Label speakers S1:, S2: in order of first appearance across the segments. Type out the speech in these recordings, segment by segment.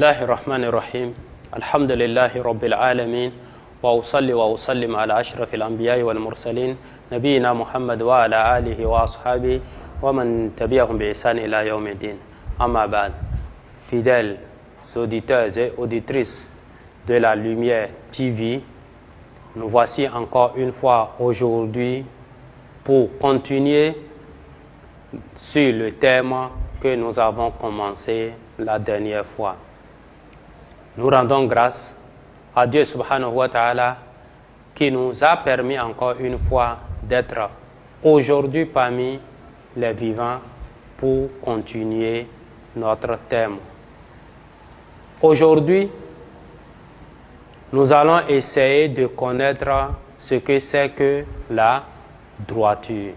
S1: الله الرحمن الرحيم الحمد لله رب العالمين وأصلي وأسلم على أشرف الأنبياء والمرسلين نبينا محمد وعلى آله وأصحابه ومن تبعهم بإحسان إلى يوم الدين أما بعد fidèles auditeurs et auditrices de la Lumière TV, nous voici encore une fois aujourd'hui pour continuer sur le thème que nous avons commencé la dernière fois. Nous rendons grâce à Dieu subhanahu wa ta'ala qui nous a permis encore une fois d'être aujourd'hui parmi les vivants pour continuer notre thème. Aujourd'hui, nous allons essayer de connaître ce que c'est que la droiture.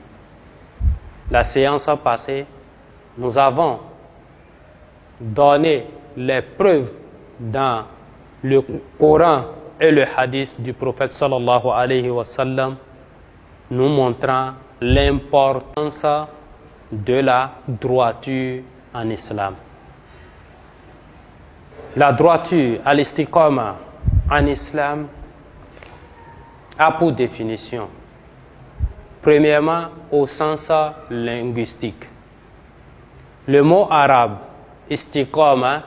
S1: La séance passée, nous avons donné les preuves dans le Coran et le hadith du prophète sallallahu alayhi wa sallam, nous montrant l'importance de la droiture en islam. La droiture, al-istiqama, en islam, a pour définition, premièrement, au sens linguistique. Le mot arabe, istiqama,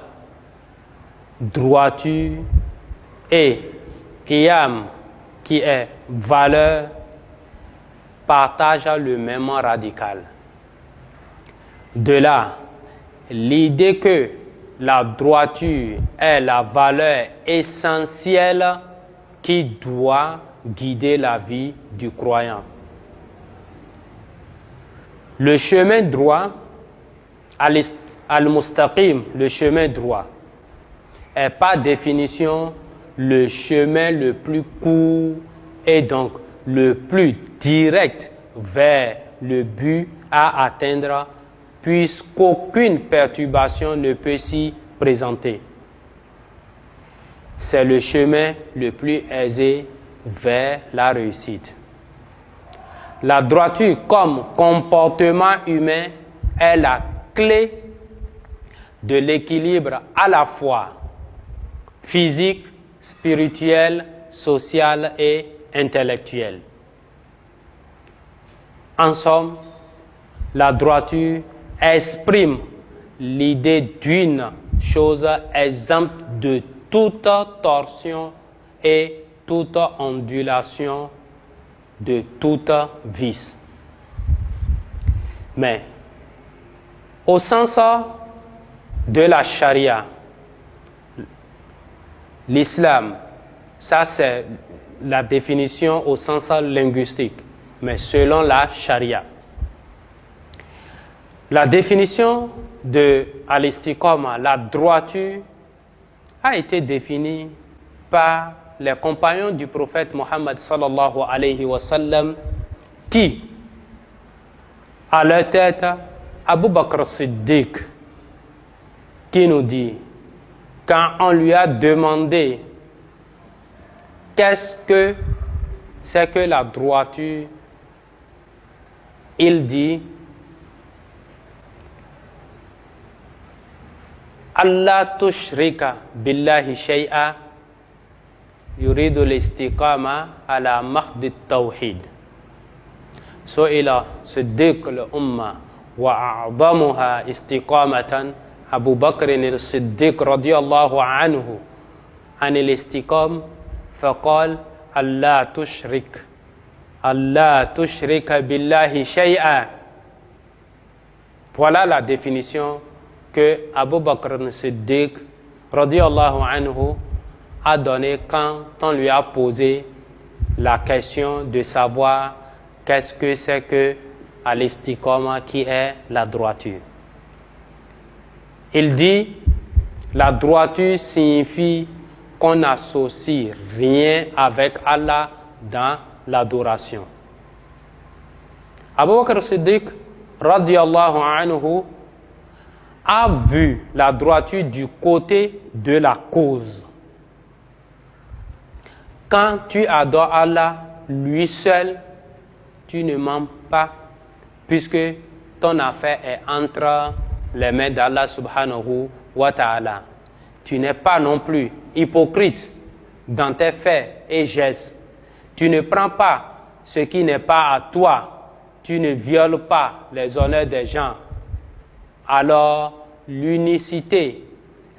S1: droiture, et qiyam, qui est valeur, partagent le même radical. De là, l'idée que la droiture est la valeur essentielle qui doit guider la vie du croyant. Le chemin droit, al-mustaqim, le chemin droit, est par définition le chemin le plus court et donc le plus direct vers le but à atteindre, puisqu'aucune perturbation ne peut s'y présenter. C'est le chemin le plus aisé vers la réussite. La droiture comme comportement humain est la clé de l'équilibre à la fois physique, spirituel, social et intellectuel. En somme, la droiture exprime l'idée d'une chose exempte de toute torsion et toute ondulation, de toute vice. Mais, au sens de la charia, l'islam, ça c'est la définition au sens linguistique, mais selon la charia. La définition de al-istiqama, la droiture, a été définie par les compagnons du prophète Mohammed sallallahu alayhi wa sallam qui, à leur tête, Abu Bakr Siddiq, qui nous dit, quand on lui a demandé qu'est-ce que c'est que la droiture, il dit Allah tushrika billahi shay'a yuridu l'istiqama ala mahdi tawhid. Su'ila Siddiq al-umma wa a'zamuha istiqamatan Abu Bakr al-Siddiq radiyallahu anhu an al-istiqam faqal Allah tushrika billahi shay'a. Voilà la définition que Abu Bakr al-Siddiq radiyallahu anhu a donnée quand on lui a posé la question de savoir qu'est-ce que c'est que al-istiqama, qui est la droiture. Il dit, la droiture signifie qu'on n'associe rien avec Allah dans l'adoration. Abu Bakr Siddiq radiyallahu anhu a vu la droiture du côté de la cause. Quand tu adores Allah, lui seul, tu ne mens pas, puisque ton affaire est entre les mains d'Allah subhanahu wa ta'ala. tu n'es pas non plus hypocrite dans tes faits et gestes. Tu ne prends pas ce qui n'est pas à toi. Tu ne violes pas les honneurs des gens. Alors, l'unicité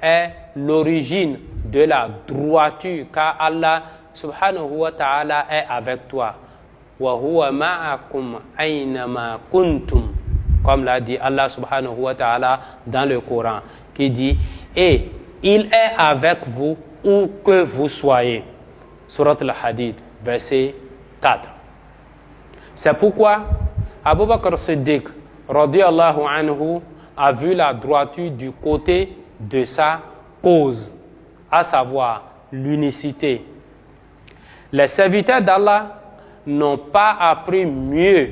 S1: est l'origine de la droiture, car Allah subhanahu wa ta'ala est avec toi. Wa huwa ma'akum aynama kuntum, comme l'a dit Allah subhanahu wa ta'ala dans le Coran, qui dit et il est avec vous où que vous soyez. Surat al-Hadid, verset 4. C'est pourquoi Abu Bakr Siddiq radiyallahu anhu a vu la droiture du côté de sa cause, à savoir l'unicité. Les serviteurs d'Allah n'ont pas appris mieux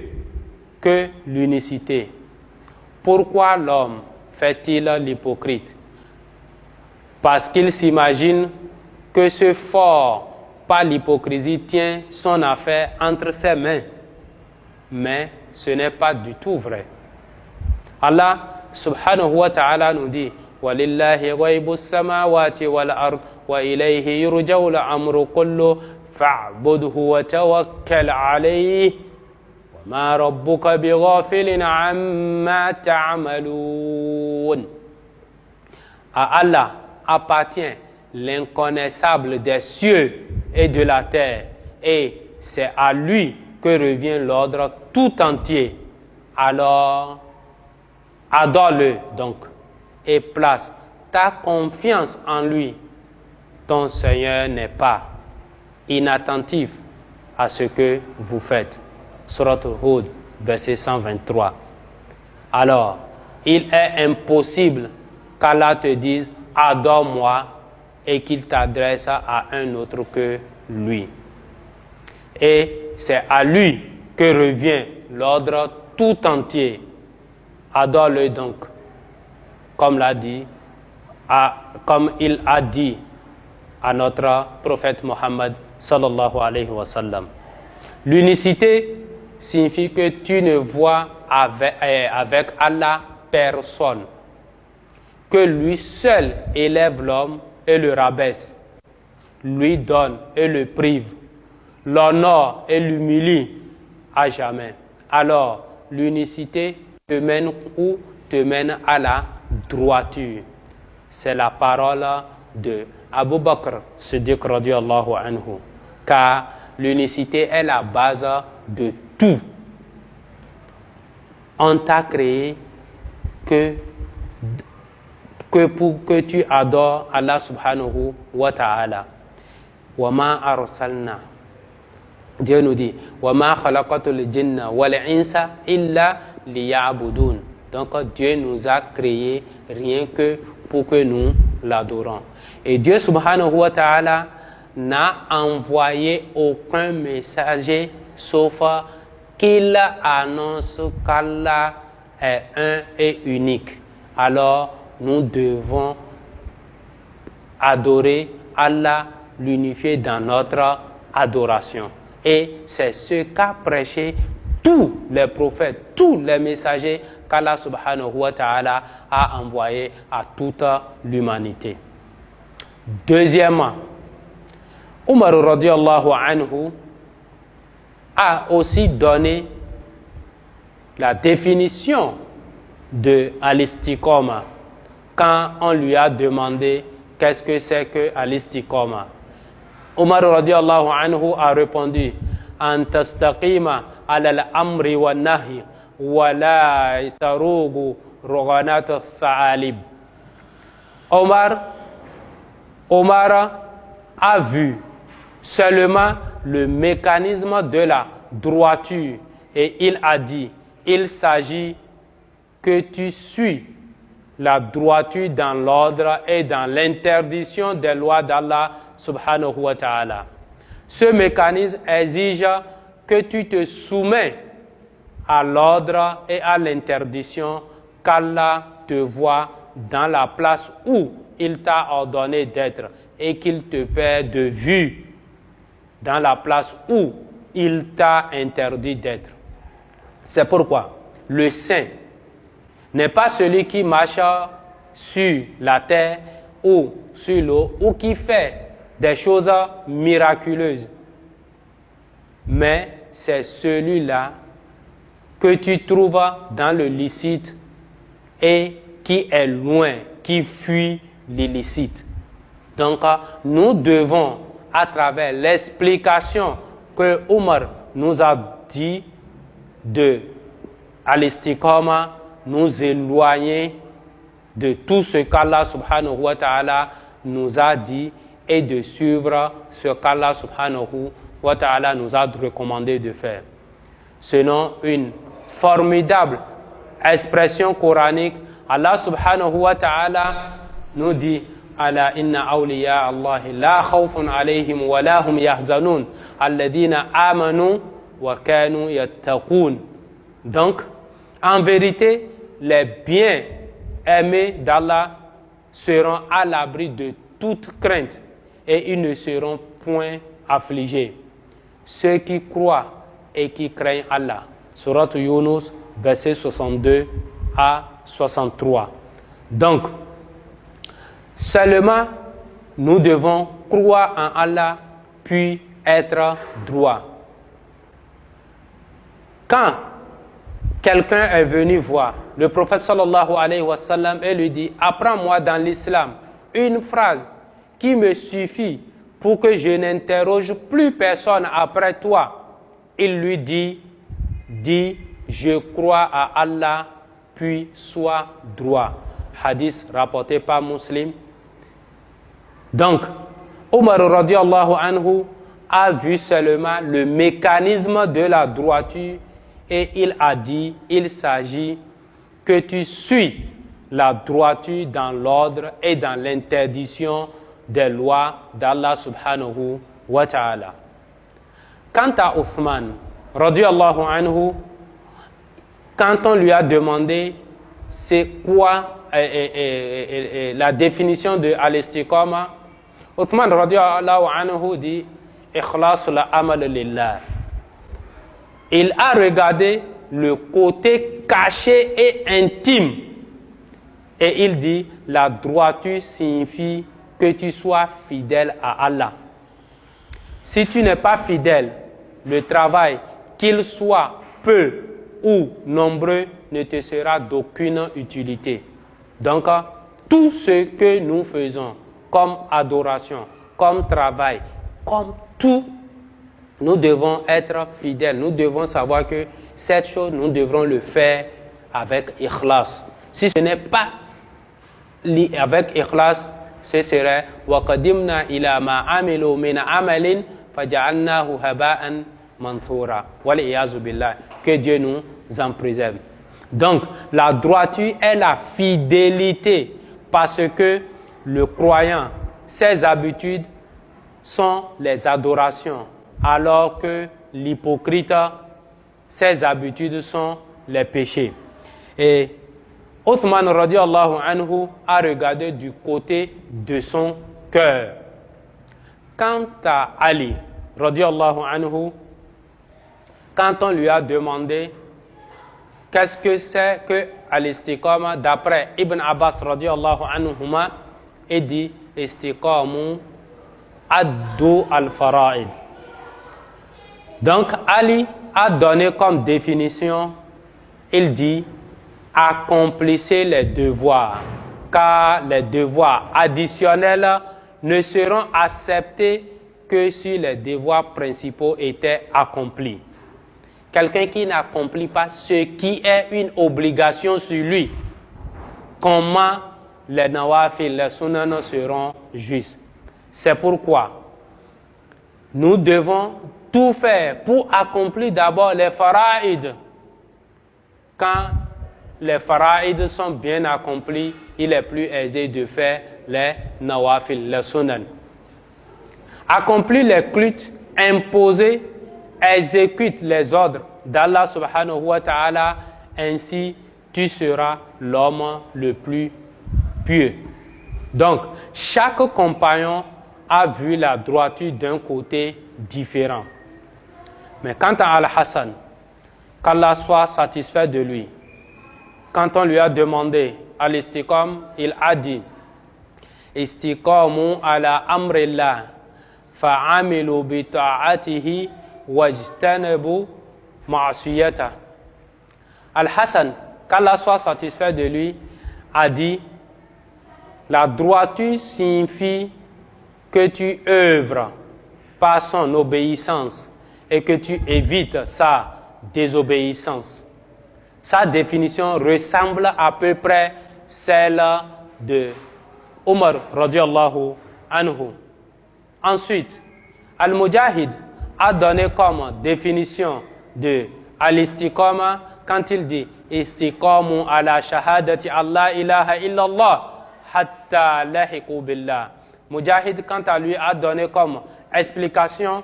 S1: que l'unicité. Pourquoi l'homme fait-il l'hypocrite? Parce qu'il s'imagine que ce fort par l'hypocrisie tient son affaire entre ses mains. Mais ce n'est pas du tout vrai. Allah subhanahu wa ta'ala nous dit وَلِلَّهِ غَيْبُ السَّمَاوَاتِ وَالْأَرْضِ وَإِلَيْهِ يُرْجَعُ الْأَمْرُ كُلُّهُ فَاعْبُدْهُ وَتَوَكَّلْ عَلَيْهِ وَمَا رَبُّكَ بِغَافِلٍ عَمَّا تَعْمَلُونَ. À Allah appartient l'inconnaissable des cieux et de la terre, et c'est à lui que revient l'ordre tout entier. Alors, adore-le donc et place ta confiance en lui. Ton Seigneur n'est pas inattentif à ce que vous faites. Surat Hud, verset 123. Alors, il est impossible qu'Allah te dise « Adore-moi » et qu'il t'adresse à un autre que lui. Et c'est à lui que revient l'ordre tout entier. Adore-le donc, comme il a dit à notre prophète Mohammed sallallahu alayhi wa sallam. L'unicité signifie que tu ne vois avec Allah personne, que lui seul élève l'homme et le rabaisse, lui donne et le prive, l'honore et l'humilie à jamais. Alors, l'unicité te mène où? Te mène à la droiture. C'est la parole de Abu Bakr Siddiq radiyallahu anhu, car l'unicité est la base de tout. On t'a créé pour que tu adores Allah subhanahu wa ta'ala. Wa ma arsalna. Dieu nous dit wa ma khalaqatul jinna wal insa illa liya'budun. Donc Dieu nous a créé rien que pour que nous l'adorons. Et Dieu subhanahu wa ta'ala n'a envoyé aucun messager sauf qu'il annonce qu'Allah est un et unique. Alors nous devons adorer Allah, l'unifier dans notre adoration. Et c'est ce qu'a prêché tous les prophètes, tous les messagers qu'Allah subhanahu wa ta'ala a envoyés à toute l'humanité. Deuxièmement, Umar radiyallahu anhu a aussi donné la définition de al-istiqama quand on lui a demandé qu'est-ce que c'est que al-istiqama. Umar radiyallahu anhu a répondu an tastaqima ala al-amri wa nahi wa la tarugu rughanat al-tha'alib. Omar a vu seulement le mécanisme de la droiture et il a dit, il s'agit que tu suis la droiture dans l'ordre et dans l'interdiction des lois d'Allah subhanahu wa ta'ala. Ce mécanisme exige que tu te soumets à l'ordre et à l'interdiction qu'Allah te voit dans la place où il t'a ordonné d'être et qu'il te perd de vue dans la place où il t'a interdit d'être. C'est pourquoi le saint n'est pas celui qui marche sur la terre ou sur l'eau ou qui fait des choses miraculeuses. Mais c'est celui-là que tu trouves dans le licite et qui est loin, qui fuit l'illicite. Donc, nous devons, à travers l'explication que Omar nous a dit de al-istiqama, nous éloigner de tout ce qu'Allah subhanahu wa ta'ala nous a dit et de suivre ce qu'Allah subhanahu wa ta'ala nous a recommandé de faire. Selon une formidable expression coranique, Allah subhanahu wa ta'ala nous dit Ala inna awliya Allahi la khawfun alayhim wa la hum yahzanun alladhina amanu wa kanu yattaqun. Donc, en vérité, les bien-aimés d'Allah seront à l'abri de toute crainte et ils ne seront point affligés. Ceux qui croient et qui craignent Allah. Surat Yunus, versets 62 à 63. Donc, seulement nous devons croire en Allah puis être droit. Quand quelqu'un est venu voir le prophète sallallahu alayhi wa sallam et lui dit « Apprends-moi dans l'islam une phrase qui me suffit pour que je n'interroge plus personne après toi. » Il lui dit « Je crois à Allah puis sois droit. » Hadith rapporté par Muslim. Donc, Omar radiallahu anhu a vu seulement le mécanisme de la droiture et il a dit, il s'agit que tu suis la droiture dans l'ordre et dans l'interdiction des lois d'Allah subhanahu wa ta'ala. Quant à Uthman radiallahu anhu, quand on lui a demandé c'est quoi la définition de al-istiqama, Uthman radiallahu anhu dit ikhlasul amal lillah. Il a regardé le côté caché et intime et il dit la droiture signifie que tu sois fidèle à Allah. Si tu n'es pas fidèle, le travail, qu'il soit peu ou nombreux, ne te sera d'aucune utilité. Donc, tout ce que nous faisons comme adoration, comme travail, comme tout, nous devons être fidèles. Nous devons savoir que cette chose, nous devrons le faire avec ikhlas. Si ce n'est pas avec ikhlas, ce serait وَقَدِمْنَا إِلَى مَا عَمِلُوا مِنْ عَمَلٍ فَجَعَلْنَاهُ هَبَاءً مَنْثُورًا وَالْعِيَاذُ بِاللَّهِ. Que Dieu nous en préserve. Donc, la droiture est la fidélité parce que le croyant, ses habitudes sont les adorations, alors que l'hypocrite, ses habitudes sont les péchés. Et Uthman radiallahu anhu a regardé du côté de son cœur. Quant à Ali radiallahu anhu, quand on lui a demandé qu'est-ce que c'est que al-istiqama, d'après Ibn Abbas radiallahu anhuma, il dit istiqamu addu al-fara'id. Donc Ali a donné comme définition, il dit accomplissez les devoirs, car les devoirs additionnels ne seront acceptés que si les devoirs principaux étaient accomplis. Quelqu'un qui n'accomplit pas ce qui est une obligation sur lui, comment les nawafil, les sunan seront justes? C'est pourquoi nous devons tout faire pour accomplir d'abord les fara'id. Quand les fara'id sont bien accomplis, il est plus aisé de faire les nawafil, les sunan. Accomplir les cultes imposés, exécute les ordres d'Allah subhanahu wa ta'ala, ainsi tu seras l'homme le plus pieux. Donc, chaque compagnon a vu la droiture d'un côté différent. Mais quant à Al-Hassan, qu'Allah soit satisfait de lui, quand on lui a demandé à l'istiqam, il a dit استقاموا على أمر الله فعملوا بطاعته واجتنبوا معصيته. Al-Hassan, qu'Allah soit satisfait de lui, a dit: la droiture signifie que tu œuvres par son obéissance et que tu évites sa désobéissance. Sa définition ressemble à peu près celle de Omar radiallahu anhu. Ensuite, Al-Mujahid a donné comme définition de al-istiqama quand il dit istiqamu ala shahadati Allah ilaha illallah hatta lahiqu billah. Mujahid, quant à lui, a donné comme explication: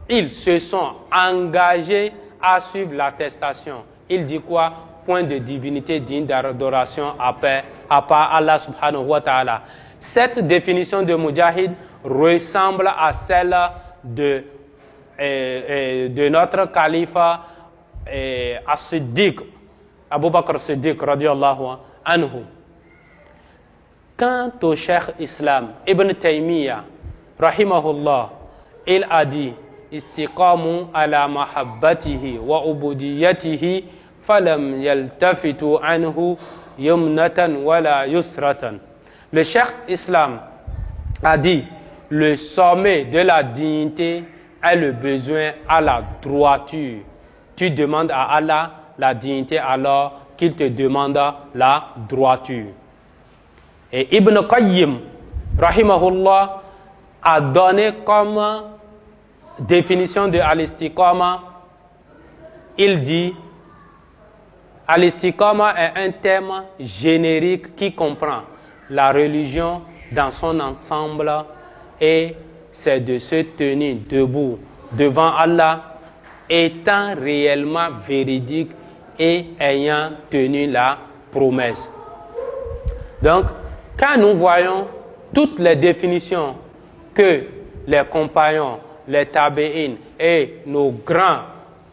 S1: ils se sont engagés à suivre l'attestation. Il dit quoi? Point de divinité digne d'adoration à part Allah subhanahu wa ta'ala. Cette définition de Mujahid ressemble à celle de notre calife As-Siddiq, Abu Bakr Siddiq radiallahu anhu. Quant au Cheikh Islam Ibn Taymiyyah rahimahullah, il a dit: istiqamu ala mahabbatihi wa ubudiyatihi falam yaltafitu anhu yumnatan wala yusratan. Le Cheikh Islam a dit: le sommet de la dignité est le besoin à la droiture. Tu demandes à Allah la dignité alors qu'il te demande la droiture. Et Ibn Qayyim rahimahullah a donné comme définition de al-istiqama, il dit: al-istiqama est un terme générique qui comprend la religion dans son ensemble, et c'est de se tenir debout devant Allah, étant réellement véridique et ayant tenu la promesse. Donc, quand nous voyons toutes les définitions que les compagnons, les tabi'in et nos grands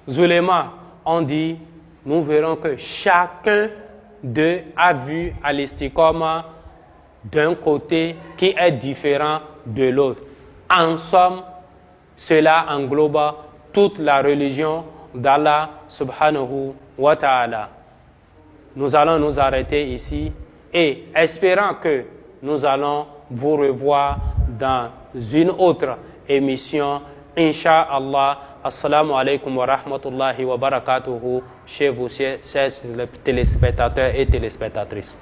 S1: ulémas ont dit, nous verrons que chacun d'eux a vu al-istiqama d'un côté qui est différent de l'autre. En somme, cela englobe toute la religion d'Allah subhanahu wa ta'ala. Nous allons nous arrêter ici et espérant que nous allons vous revoir dans une autre émission, Inch'Allah. Assalamu alaikum wa rahmatullahi wa barakatuhu chez vous, chers téléspectateurs et téléspectatrices.